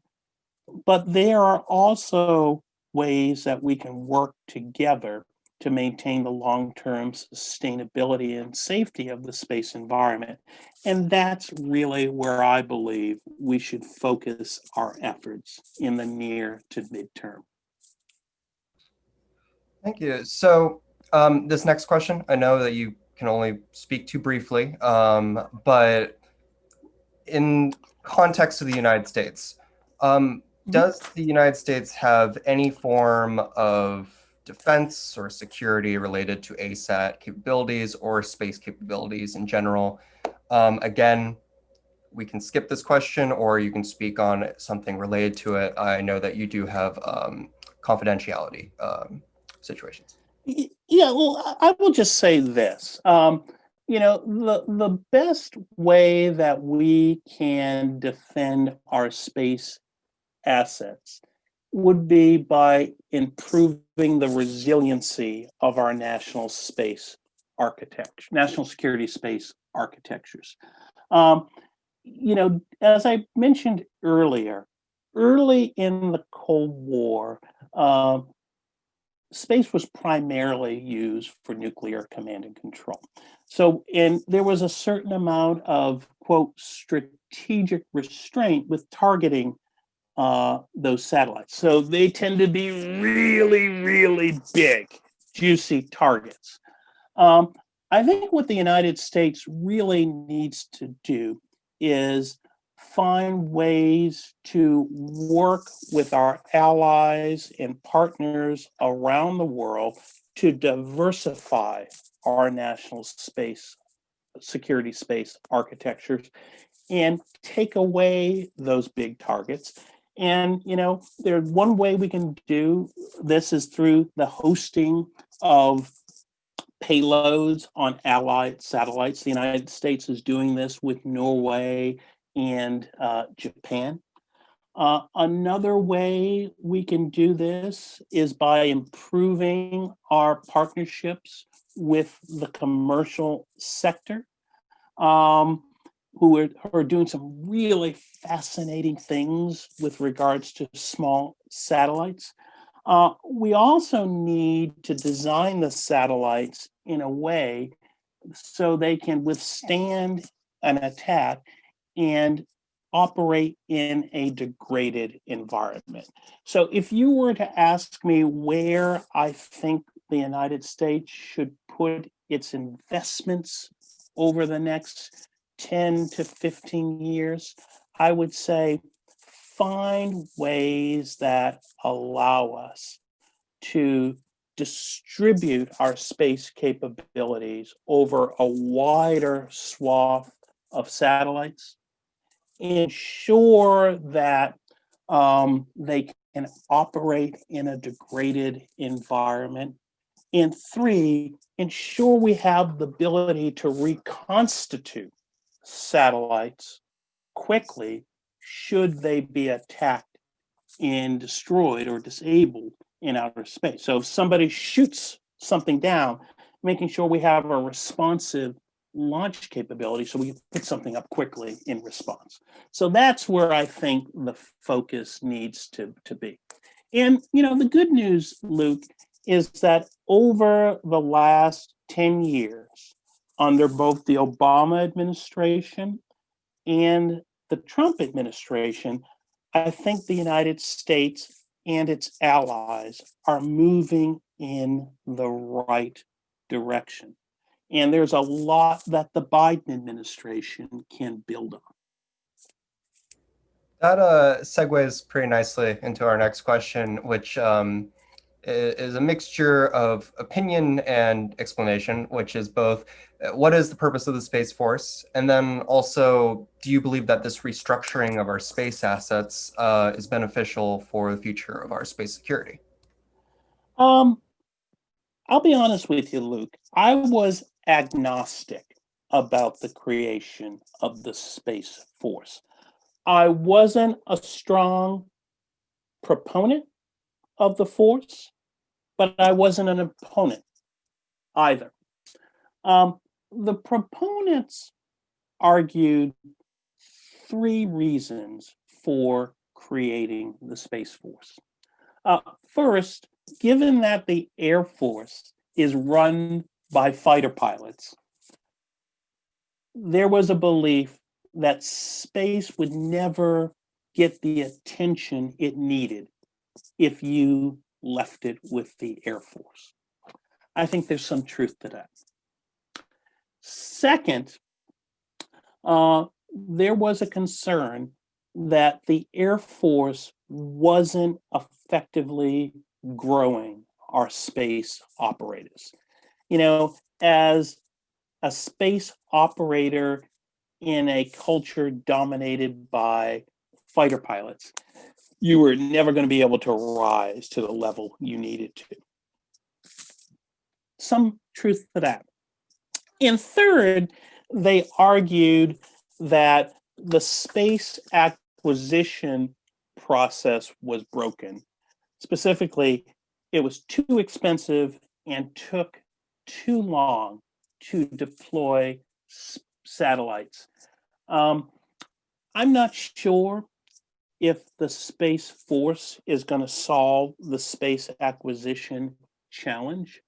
But there are also ways that we can work together to maintain the long-term sustainability and safety of the space environment. And that's really where I believe we should focus our efforts in the near to midterm. Thank you. So, this next question, I know that you can only speak to briefly, but in context of the United States, does the United States have any form of defense or security related to ASAT capabilities or space capabilities in general? Again, we can skip this question, or you can speak on something related to it. I know that you do have confidentiality situations. Yeah, well, I will just say this. The best way that we can defend our space assets would be by improving the resiliency of our national space architecture, national security space architectures. Um, as I mentioned earlier, early in the Cold War, space was primarily used for nuclear command and control. So, and there was a certain amount of, quote, strategic restraint with targeting those satellites. So they tend to be really, really big, juicy targets. Um, I think what the United States really needs to do is find ways to work with our allies and partners around the world to diversify our national space security space architectures and take away those big targets. And there's one way we can do this is through the hosting of payloads on allied satellites. The United States is doing this with Norway and Japan. Another way we can do this is by improving our partnerships with the commercial sector, um, who are doing some really fascinating things with regards to small satellites. We also need to design the satellites in a way so they can withstand an attack and operate in a degraded environment. So, if you were to ask me where I think the United States should put its investments over the next 10 to 15 years, I would say find ways that allow us to distribute our space capabilities over a wider swath of satellites, ensure that they can operate in a degraded environment, and three, ensure we have the ability to reconstitute satellites quickly should they be attacked and destroyed or disabled in outer space. So if somebody shoots something down, making sure we have a responsive launch capability so we can put something up quickly in response. So that's where I think the focus needs to be. And the good news, Luke, is that over the last 10 years, under both the Obama administration and the Trump administration, I think the United States and its allies are moving in the right direction. And there's a lot that the Biden administration can build on. That segues pretty nicely into our next question, which is a mixture of opinion and explanation, which is both what is the purpose of the Space Force, and then also, do you believe that this restructuring of our space assets is beneficial for the future of our space security? Um, I'll be honest with you, Luke. I was agnostic about the creation of the Space Force. I wasn't a strong proponent of the force, but I wasn't an opponent either. Um, the proponents argued three reasons for creating the Space Force. First, given that the Air Force is run by fighter pilots, there was a belief that space would never get the attention it needed if you left it with the Air Force. I think there's some truth to that. Second, there was a concern that the Air Force wasn't effectively growing our space operators. You know, as a space operator in a culture dominated by fighter pilots, you were never going to be able to rise to the level you needed to. Some truth to that. And third, they argued that the space acquisition process was broken. Specifically, it was too expensive and took too long to deploy satellites. I'm not sure if the Space Force is going to solve the space acquisition challenge.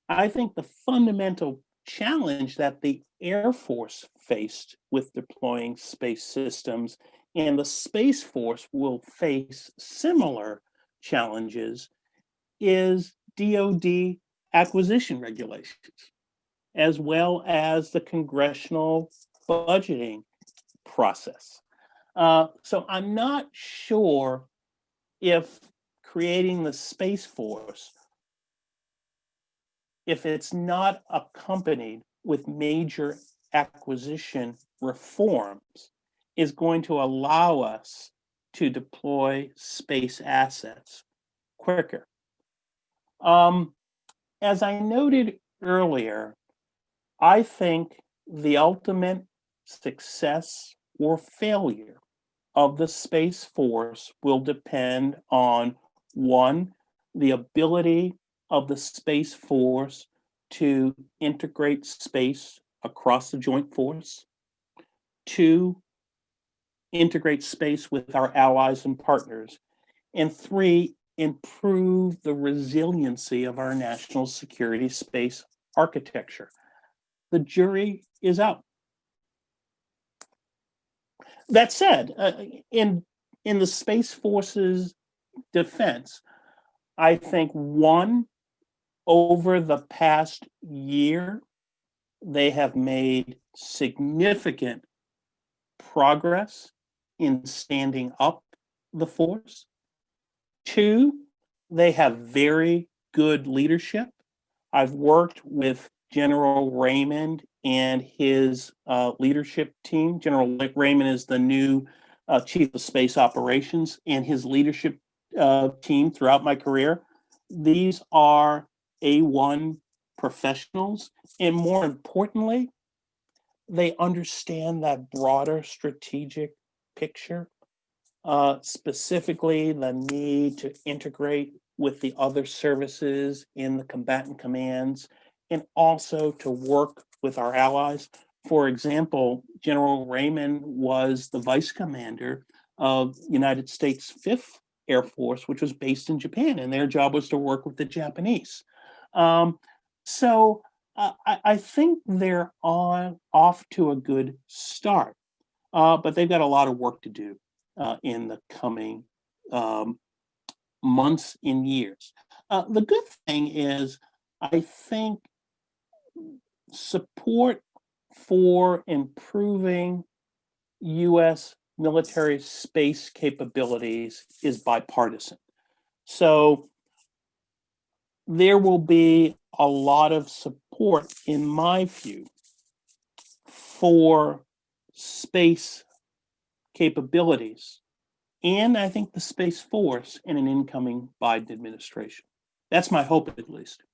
I think the fundamental challenge that the Air Force faced with deploying space systems and the Space Force will face similar challenges is DoD acquisition regulations, as well as the congressional budgeting process. So I'm not sure if creating the Space Force, if it's not accompanied with major acquisition reforms, is going to allow us to deploy space assets quicker. As I noted earlier, I think the ultimate success or failure of the Space Force will depend on one, the ability of the Space Force to integrate space across the joint force, two, integrate space with our allies and partners, and three, improve the resiliency of our national security space architecture. The jury is out. That said, in the Space Force's defense, I think one, over the past year, they have made significant progress in standing up the force. Two, they have very good leadership. I've worked with General Raymond and his leadership team. General Raymond is the new chief of space operations, and his leadership team throughout my career. These are A1 professionals, and more importantly, they understand that broader strategic picture, specifically the need to integrate with the other services in the combatant commands, and also to work with our allies. For example, General Raymond was the vice commander of United States 5th Air Force, which was based in Japan, and their job was to work with the Japanese. I think they're off to a good start, but they've got a lot of work to do in the coming months and years. The good thing is, I think support for improving U.S. military space capabilities is bipartisan. So there will be a lot of support, in my view, for space capabilities and I think the Space Force in an incoming Biden administration. That's my hope, at least.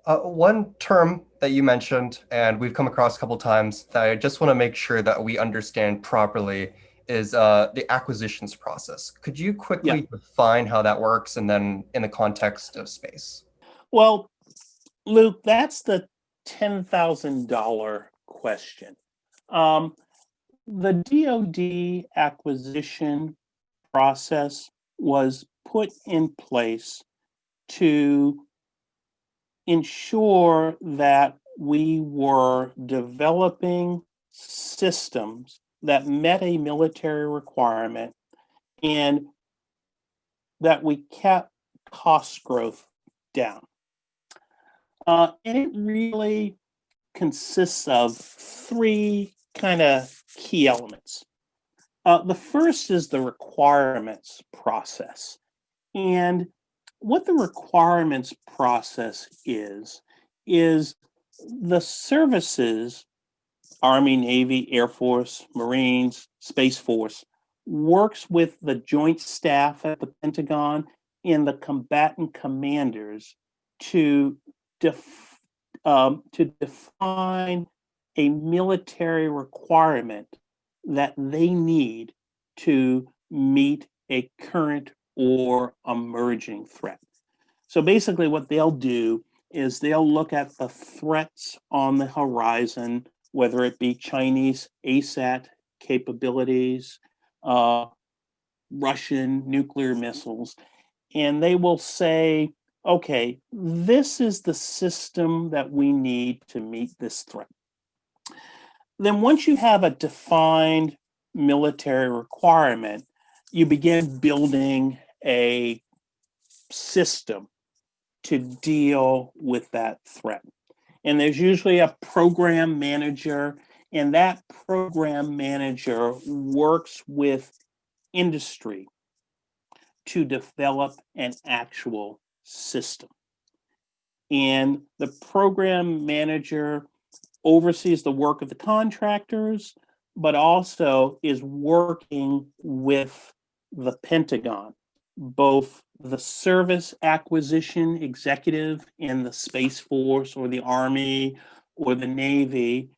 One term that you mentioned, and we've come across a couple times, that I just want to make sure that we understand properly is the acquisitions process. Could you Yeah. quickly define how that works and then in the context of space? Well, Luke, that's the $10,000 question. Um, the DoD acquisition process was put in place to ensure that we were developing systems that met a military requirement and that we kept cost growth down. And it really consists of three kind of key elements. The first is the requirements process. And what the requirements process is the services, Army, Navy, Air Force, Marines, Space Force, works with the Joint Staff at the Pentagon and the combatant commanders to define a military requirement that they need to meet a current or emerging threat. So basically, what they'll do is they'll look at the threats on the horizon, whether it be Chinese ASAT capabilities, Russian nuclear missiles, and they will say, okay, this is the system that we need to meet this threat. Then once you have a defined military requirement, you begin building a system to deal with that threat. And there's usually a program manager, and that program manager works with industry to develop an actual system. And the program manager oversees the work of the contractors, but also is working with the Pentagon, both the service acquisition executive in the Space Force or the Army or the Navy,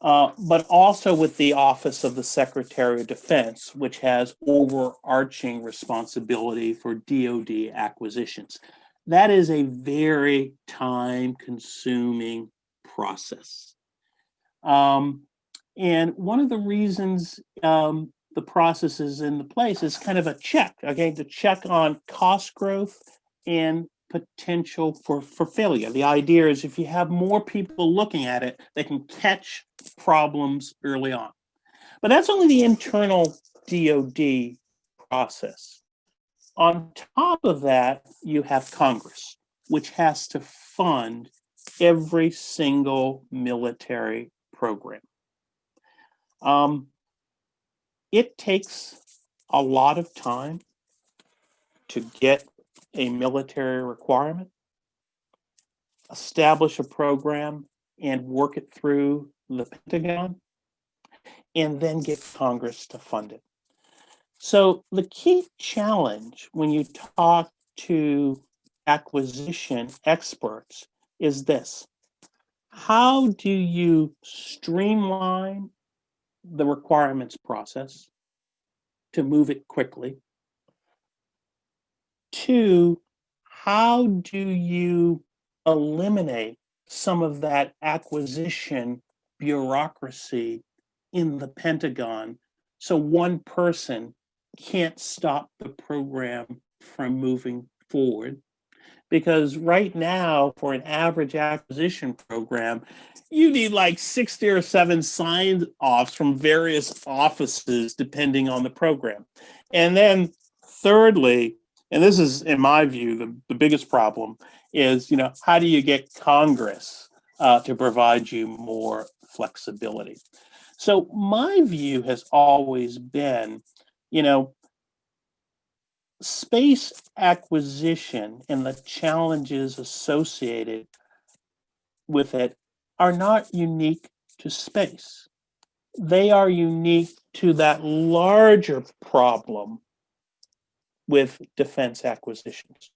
but also with the Office of the Secretary of Defense, which has overarching responsibility for DoD acquisitions. That is a very time-consuming process. And one of the reasons the process is in the place is kind of a check, okay, to check on cost growth and potential for failure. The idea is if you have more people looking at it, they can catch problems early on. But that's only the internal DoD process. On top of that, you have Congress, which has to fund every single military program. It takes a lot of time to get a military requirement, establish a program, and work it through the Pentagon, and then get Congress to fund it. So the key challenge when you talk to acquisition experts is this: how do you streamline the requirements process to move it quickly? Two, how do you eliminate some of that acquisition bureaucracy in the Pentagon so one person can't stop the program from moving forward? Because right now, for an average acquisition program, you need like 60 or 7 sign offs from various offices, depending on the program. And then, thirdly, and this is, in my view, the biggest problem is, how do you get Congress to provide you more flexibility? So my view has always been, space acquisition and the challenges associated with it are not unique to space. They are unique to that larger problem with defense acquisitions.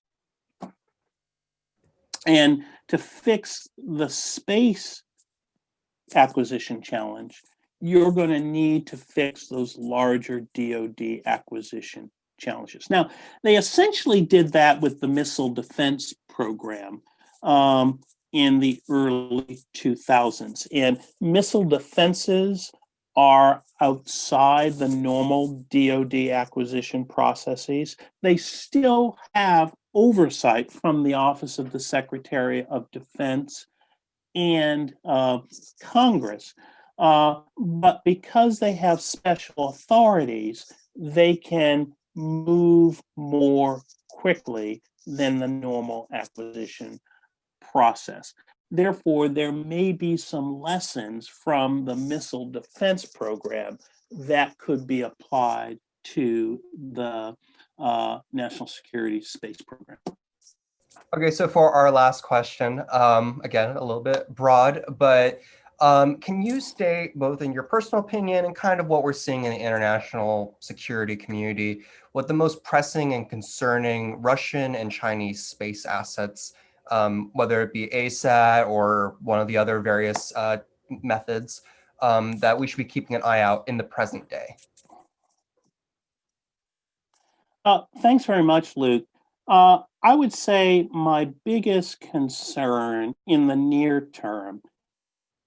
And to fix the space acquisition challenge, you're going to need to fix those larger DoD acquisition challenges. Now, they essentially did that with the missile defense program in the early 2000s. And missile defenses are outside the normal DoD acquisition processes. They still have oversight from the Office of the Secretary of Defense and Congress. But because they have special authorities, they can move more quickly than the normal acquisition process. Therefore, there may be some lessons from the missile defense program that could be applied to the national security space program. Okay, so for our last question, again, a little bit broad, but can you state, both in your personal opinion and kind of what we're seeing in the international security community, what the most pressing and concerning Russian and Chinese space assets, whether it be ASAT or one of the other various methods, that we should be keeping an eye out in the present day? Thanks very much, Luke. I would say my biggest concern in the near term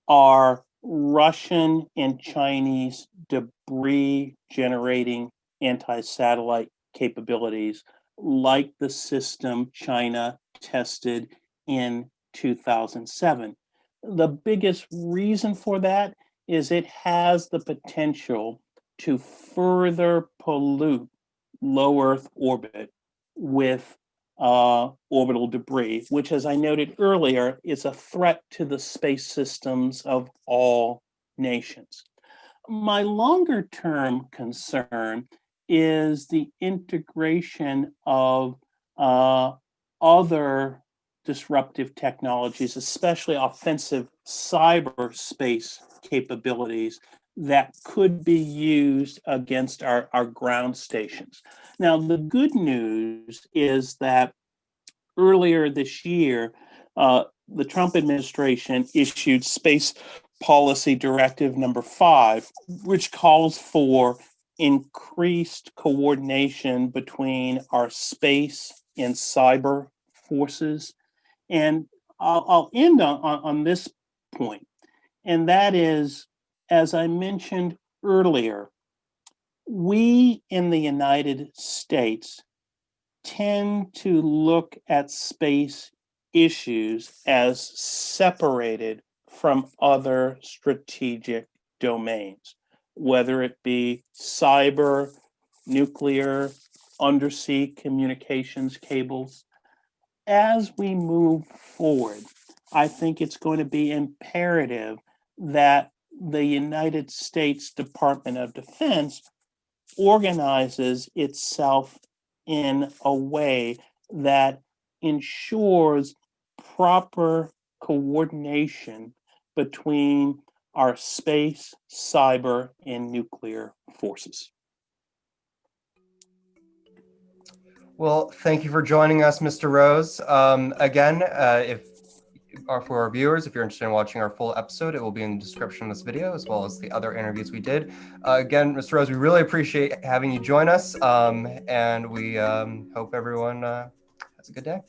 are Russian and Chinese debris generating anti-satellite capabilities, like the system China tested in 2007. The biggest reason for that is it has the potential to further pollute low Earth orbit with orbital debris, which, as I noted earlier, is a threat to the space systems of all nations. My longer term concern is the integration of other disruptive technologies, especially offensive cyberspace capabilities that could be used against our ground stations. Now, the good news is that earlier this year, the Trump administration issued Space Policy Directive number 5, which calls for increased coordination between our space and cyber forces. And I'll end on this point, and that is, as I mentioned earlier, we in the United States tend to look at space issues as separated from other strategic domains, whether it be cyber, nuclear, undersea communications cables. As we move forward, I think it's going to be imperative that the United States Department of Defense organizes itself in a way that ensures proper coordination between our space, cyber, and nuclear forces. Well, thank you for joining us, Mr. Rose. Again, for our viewers, if you're interested in watching our full episode, it will be in the description of this video, as well as the other interviews we did. Again, Mr. Rose, we really appreciate having you join us, and we hope everyone has a good day.